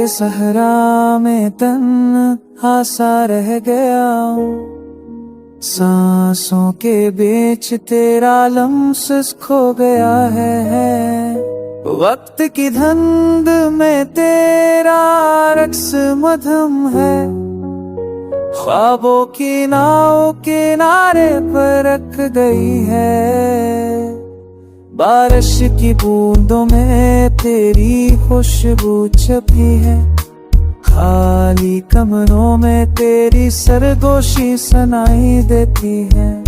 सहरा में तन्हा सा रह गया हूँ। सांसों के बीच तेरा लम्स खो गया है। वक्त की धुंध में तेरा रक्स मधुम है। ख्वाबों की नाव किनारे पर रख गई है। बारिश की बूंदों में तेरी खुशबू छपी है। खाली कमरों में तेरी सरगोशी सुनाई देती है।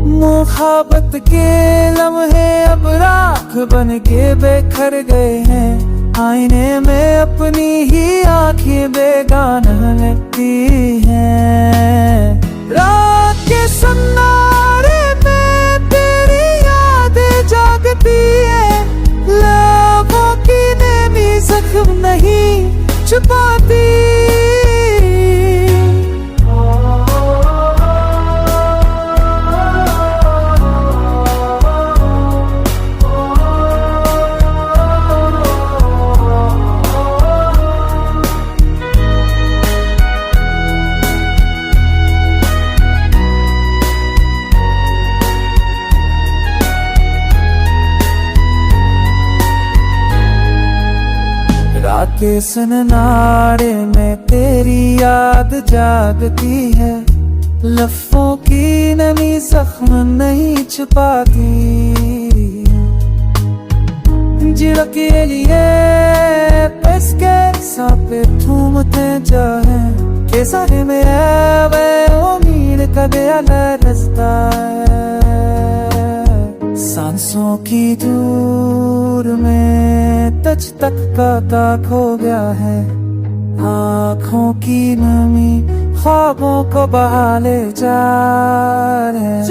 मुहाबत के लम्हे अब राख बन के बिखर गए हैं। आईने में अपनी ही आँखें बेगाना लगती हैं। रात के सन्नारे में तेरी यादें जागती है। लबों की नेमी जख्म नहीं छुपाती। के सन्नारे में तेरी याद जागती है। लफ्ज़ों की नमी जख्म नहीं छुपाती। झिड़के लिए इसके सापे थूमते जाए के सारे में वे उम्मीद का बेला रास्ता है। सांसों की दूर में तुझ तक का ताक हो गया है। आँखों की नमी ख्वाबों को बहा ले जा रहे।